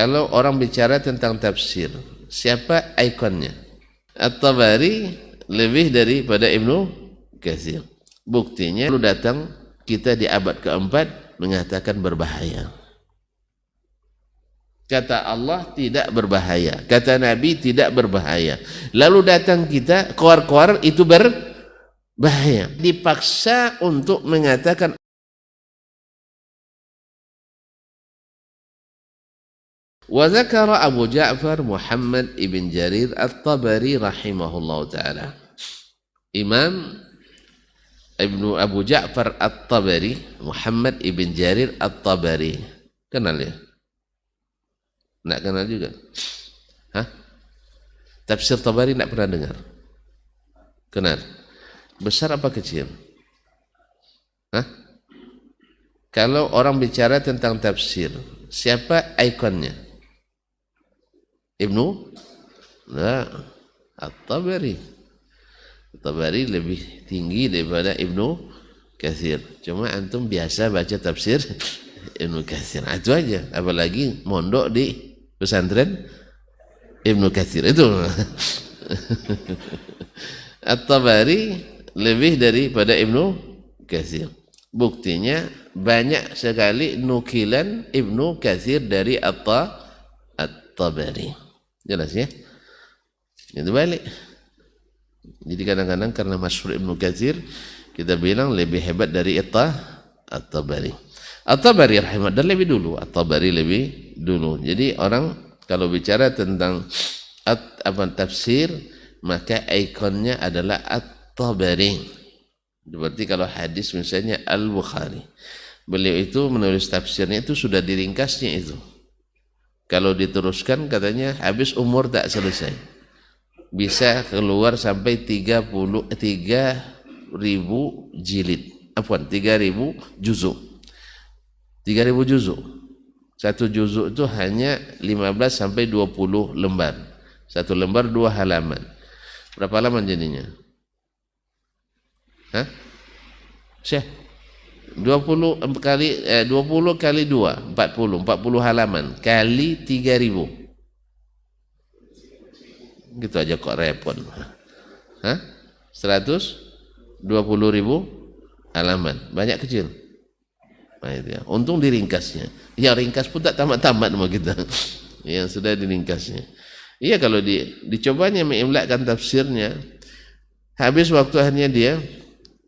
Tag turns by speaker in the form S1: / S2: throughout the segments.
S1: Kalau orang bicara tentang tafsir, siapa ikonnya? At-Tabari lebih daripada Ibnu Katsir. Buktinya lalu datang kita di abad keempat mengatakan berbahaya. Kata Allah tidak berbahaya, kata Nabi tidak berbahaya. Lalu datang kita keluar-keluar itu berbahaya. Dipaksa untuk mengatakan. Wa dzakara Abu Ja'far Muhammad ibn Jarir At-Tabari rahimahullahu taala. Imam Abu Ja'far At-Tabari Muhammad ibn Jarir At-Tabari. Kenal ya? Nak kenal juga? Hah? Tafsir Tabari nak pernah dengar? Kenal? Besar apa kecil? Hah? Kalau orang bicara tentang tafsir, siapa ikonnya? Ibnu At-Tabari. At-Tabari lebih tinggi daripada Ibnu Katsir. Cuma antum biasa baca tafsir Ibnu Katsir. Itu aja. Apalagi mondok di pesantren Ibnu Katsir itu. At-Tabari lebih daripada Ibnu Katsir. Buktinya banyak sekali nukilan Ibnu Katsir dari At-Tabari. Jelas ya? Itu balik. Jadi kadang-kadang karena masyhur Ibnu Katsir kita bilang lebih hebat dari At-Tabari. At-Tabari rahimah dan lebih dulu. At-Tabari lebih dulu. Jadi orang kalau bicara tentang tafsir maka ikonnya adalah At-Tabari. Berarti kalau hadis misalnya Al-Bukhari, beliau itu menulis tafsirnya itu sudah diringkasnya itu. Kalau diteruskan katanya habis umur tak selesai. Bisa keluar sampai 33.000 jilid. 3.000 juzuk. 3.000 juzuk. Satu juzuk itu hanya 15 sampai 20 lembar. Satu lembar 2 halaman. Berapa halaman jadinya? Hah? Syekh? 20 kali 2, 40 halaman kali 3.000. Gitu aja kok repot. Hah? 120.000 halaman. Banyak kecil. Nah, itu ya. Untung diringkasnya. Ya ringkas pun tak tamat-tamat sama kita. Yang sudah diringkasnya. Iya kalau dicobanya mengimlakkan tafsirnya, habis waktu akhirnya dia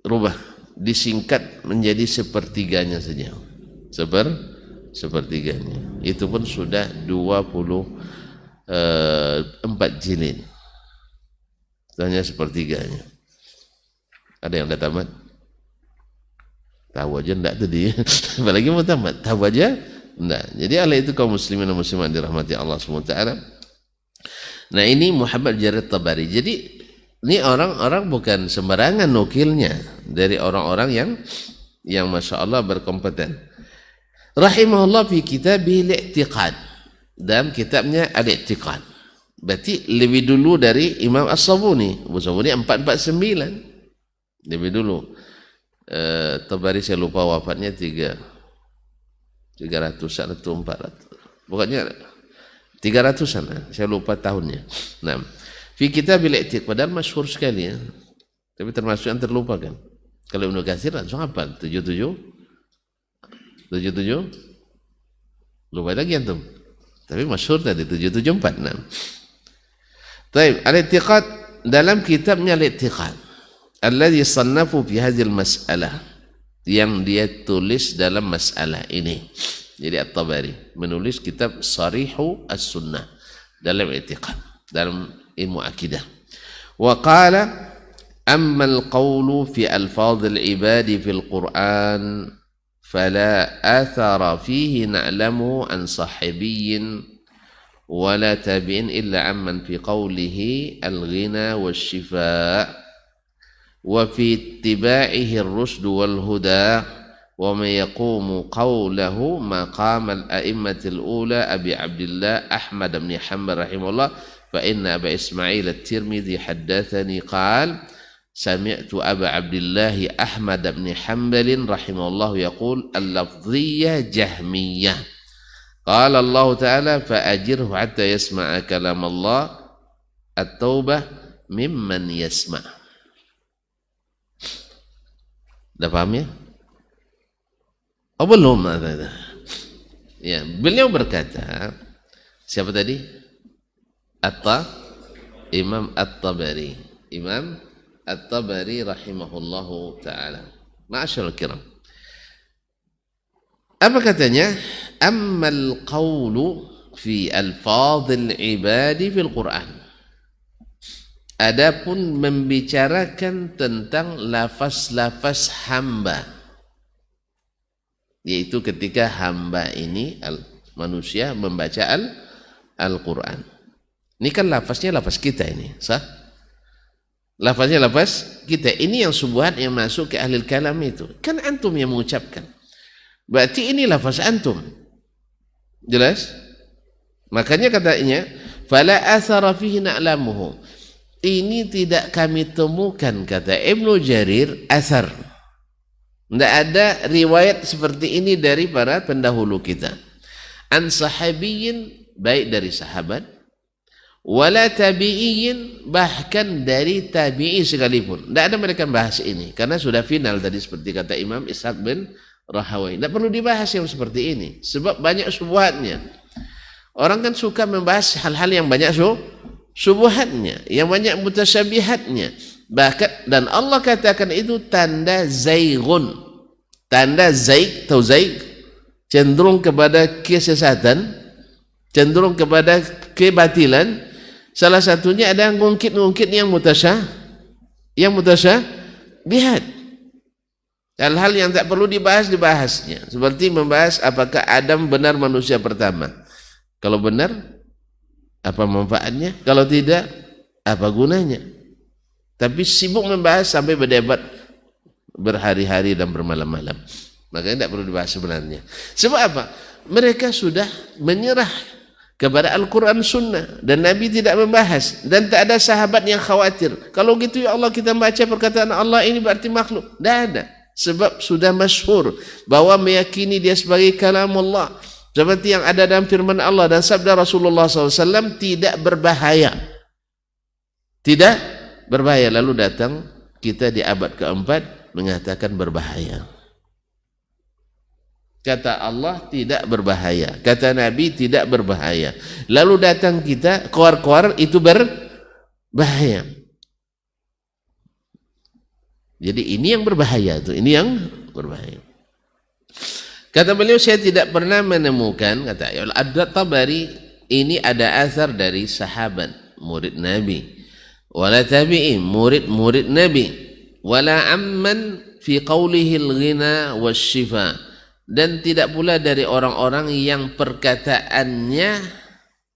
S1: rubah, disingkat menjadi sepertiganya saja. Sepertiganya. Itu pun sudah 24 jilid. Hanya sepertiganya. Ada yang udah tamat? Tahu aja enggak tadi. Apalagi mau tamat, tahu aja enggak. Jadi oleh itu kaum muslimin dan muslimat dirahmati Allah SWT. Nah ini Muhammad Jarir Tabari. Jadi ini orang-orang bukan sembarangan nukilnya dari orang-orang yang masya Allah berkompeten. Rahimahullah fi kitabih al-i'tiqad. Dalam kitabnya al-i'tiqad. Berarti lebih dulu dari Imam As-Sabuni. As-Sabuni 449. Lebih dulu. Tabari saya lupa wafatnya 300-an atau 400. Pokoknya 300-an. Saya lupa tahunnya. Nah. Fi kitab al-i'tiqad padahal masyhur sekali ya. Tapi termasuk yang terlupakan. Kalau Ibnu Katsir langsung hafal 77. Lupa lagi antum. Tapi masyhur tadi 774. Nah. Baik, al-i'tiqad dalam kitabnya al-i'tiqad alladhi sannafu fi hadhihi al-mas'alah yang dia tulis dalam masalah ini. Jadi At-Tabari menulis kitab Sharihu As-Sunnah dalam i'tiqad, dalam ilmu akidah. Wa qala amma al-qawlu fi alfadh al-ibad fi al-Qur'an fala athara fihi na'lamu an sahibiyyin wala tabi'in illa amman fi qawlihi al-ghina wash-shifa' wa fi ittiba'ihi ar-rusd wal-huda wa ma yaqumu qawlahu maqam al-a'immati al-ula Abi Abdillah Ahmad bin Hanbal rahimahullah فإن أبا إسماعيل الترمذي حدثني قال سمعت أبا عبد الله أحمد بن حنبل رحمه الله يقول اللفظية جهمية Qala Allah Ta'ala fa'ajirhu hatta yasma'a kalam Allah at-taubah mimman yasma'. Dah paham ya? Oh belum. Ya, beliau berkata, siapa tadi? Imam At-Tabari. Imam At-Tabari rahimahullahu ta'ala. Ma'asyarul kiram. Apa katanya? Ammal qawlu fi alfadhil ibadi fil Qur'an. Adapun membicarakan tentang lafaz-lafaz hamba, yaitu ketika hamba ini manusia membaca Al-Quran. Ini kan lafaznya lafaz kita ini, sah? Lafaznya lafaz kita. Ini yang subuhat yang masuk ke ahli kalam itu. Kan antum yang mengucapkan. Berarti ini lafaz antum. Jelas? Makanya katanya, fala athara fihi na'lamuhu. Ini tidak kami temukan, kata Ibnu Jarir, asar. Tidak ada riwayat seperti ini dari para pendahulu kita. An sahabiyin, baik dari sahabat, wala tabi'iyin, bahkan dari tabi'i sekalipun. Tidak ada mereka bahas ini, karena sudah final tadi seperti kata Imam Ishaq bin Rahawai. Tidak perlu dibahas yang seperti ini, sebab banyak syubhatnya. Orang kan suka membahas hal-hal yang banyak syubhatnya, yang banyak mutasyabihatnya. Bahkan dan Allah katakan itu tanda zaigun. Tanda zaig atau zaig cenderung kepada kesesatan, cenderung kepada kebatilan. Salah satunya ada ngungkit-ngungkit yang mutasyabihat. Hal-hal yang tak perlu dibahasnya. Seperti membahas apakah Adam benar manusia pertama. Kalau benar, apa manfaatnya? Kalau tidak, apa gunanya? Tapi sibuk membahas sampai berdebat berhari-hari dan bermalam-malam. Makanya tidak perlu dibahas sebenarnya. Sebab apa? Mereka sudah menyerah kepada Al-Quran Sunnah dan Nabi tidak membahas, dan tak ada sahabat yang khawatir. Kalau gitu ya Allah kita baca perkataan Allah ini berarti makhluk. Tidak ada. Sebab sudah masyhur bahwa meyakini dia sebagai kalam Allah, seperti yang ada dalam firman Allah dan sabda Rasulullah SAW, tidak berbahaya. Tidak berbahaya. Lalu datang kita di abad keempat mengatakan berbahaya. Kata Allah tidak berbahaya, kata Nabi tidak berbahaya. Lalu datang kita keluar-keluar itu berbahaya. Jadi ini yang berbahaya, ini yang berbahaya. Kata beliau, saya tidak pernah menemukan, kata At-Tabari, ini ada asar dari sahabat, murid Nabi, wala tabi'in, murid Nabi, wala amman fi qawlihi al-ghina wasyifa, dan tidak pula dari orang-orang yang perkataannya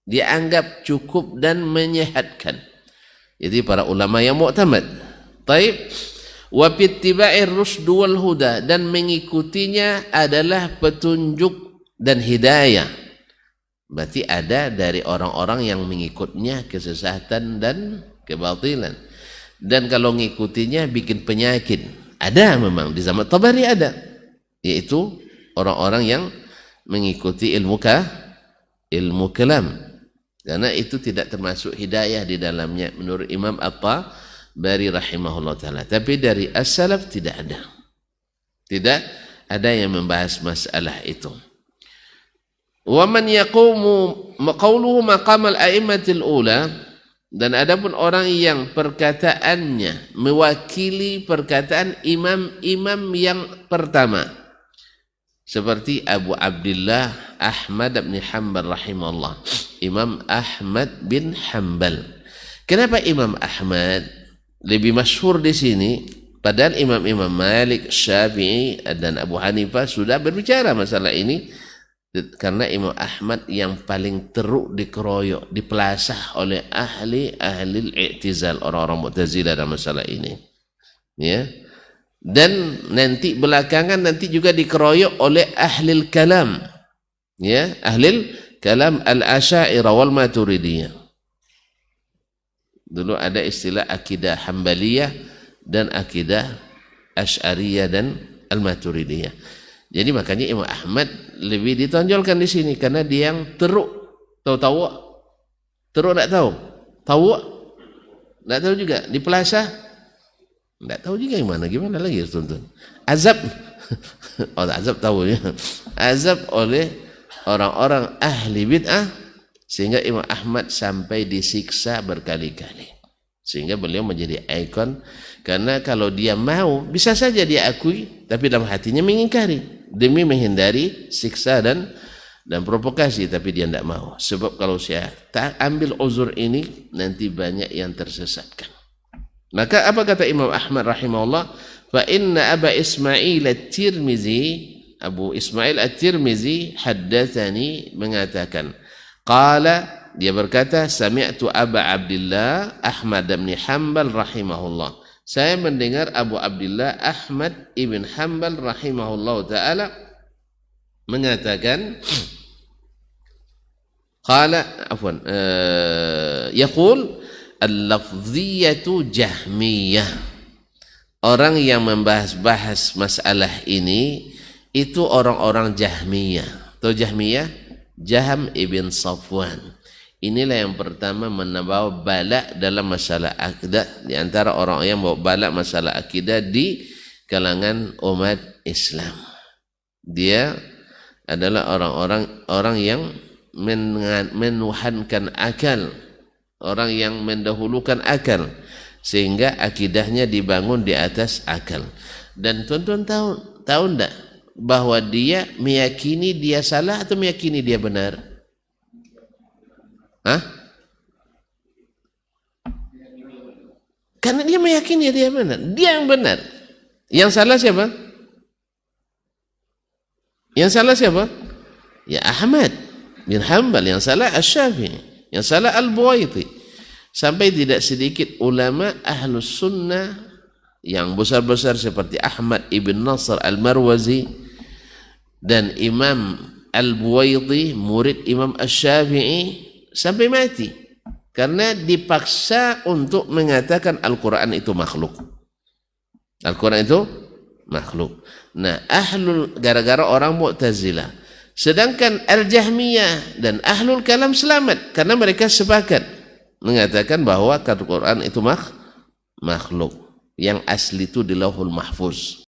S1: dianggap cukup dan menyehatkan. Jadi para ulama yang mu'tamad. Taib. Wa fittiba'ir rusd wal huda, dan mengikutinya adalah petunjuk dan hidayah. Berarti ada dari orang-orang yang mengikutnya kesesatan dan kebatilan. Dan kalau ngikutinya bikin penyakit. Ada memang di zaman Tabari ada, yaitu orang-orang yang mengikuti ilmu kalam. Karena itu tidak termasuk hidayah di dalamnya menurut Imam At-Tabari rahimahullah ta'ala. Tapi dari as-salaf tidak ada. Tidak ada yang membahas masalah itu. Wa man yaqumu qawluhu maqam al-a'immatil ula, dan adapun orang yang perkataannya mewakili perkataan imam-imam yang pertama, seperti Abu Abdullah Ahmad bin Hanbal rahimahullah, Imam Ahmad bin Hanbal. Kenapa Imam Ahmad lebih masyhur di sini? Padahal imam-imam Malik, Syafi'i dan Abu Hanifah sudah berbicara masalah ini. Karena Imam Ahmad yang paling teruk dikeroyok, dipelasah oleh ahli i'tizal, orang-orang Mu'tazilah dalam masalah ini. Ya. Dan nanti belakangan nanti juga dikeroyok oleh ahli kalam. Ya, ahli kalam al-Asy'ariyah wal Maturidiyah. Dulu ada istilah akidah Hambaliyah dan akidah Asy'ariyah dan al-Maturidiyah. Jadi makanya Imam Ahmad lebih ditonjolkan di sini karena dia yang teruk. Tahu teruk enggak tahu? Tahu enggak tahu juga di Plaza enggak tahu juga gimana lagi harus tuntun. Azab oh azab tahu ya. Azab oleh orang-orang ahli bid'ah sehingga Imam Ahmad sampai disiksa berkali-kali. Sehingga beliau menjadi ikon karena kalau dia mau bisa saja dia akui tapi dalam hatinya mengingkari demi menghindari siksa dan provokasi, tapi dia tidak mau. Sebab kalau saya tak ambil uzur ini nanti banyak yang tersesatkan. Maka apa kata Imam Ahmad rahimahullah? Fa inna Aba Ismail At-Tirmizi, Abu Ismail At-Tirmizi haddatsani mengatakan, qala dia berkata, sami'tu Aba Abdillah Ahmad bin Hanbal rahimahullah. Saya mendengar Abu Abdillah Ahmad ibn Hanbal rahimahullah taala mengatakan, qala afwan yaqul al-lafdhiyatu jahmiyah. Orang yang membahas-bahas masalah ini itu orang-orang Jahmiyah. Tahu Jahmiyah? Jaham ibn Safwan. Inilah yang pertama membawa bala dalam masalah akidah, di antara orang yang membawa bala masalah akidah di kalangan umat Islam. Dia adalah orang yang menuhankan akal, orang yang mendahulukan akal, sehingga akidahnya dibangun di atas akal. Dan tuan-tuan tahu enggak bahwa dia meyakini dia salah atau meyakini dia benar? Hah? Karena dia meyakini dia benar, dia yang benar. Yang salah siapa? Yang salah siapa? Ya Ahmad bin Hanbal. Yang salah Asy-Syafi'i, yang salah Al-Buwaiti. Sampai tidak sedikit ulama ahlus sunnah yang besar-besar seperti Ahmad ibn Nasr al-Marwazi dan Imam Al-Buwaiti, murid Imam Asy-Syafi'i, sampai mati karena dipaksa untuk mengatakan Al-Quran itu makhluk. Al-Quran itu makhluk. Nah, gara-gara orang Mu'tazilah. Sedangkan Al-Jahmiyah dan Ahlul Kalam selamat karena mereka sepakat mengatakan bahwa Al-Quran itu makhluk, yang asli itu di Lauhul Mahfuz.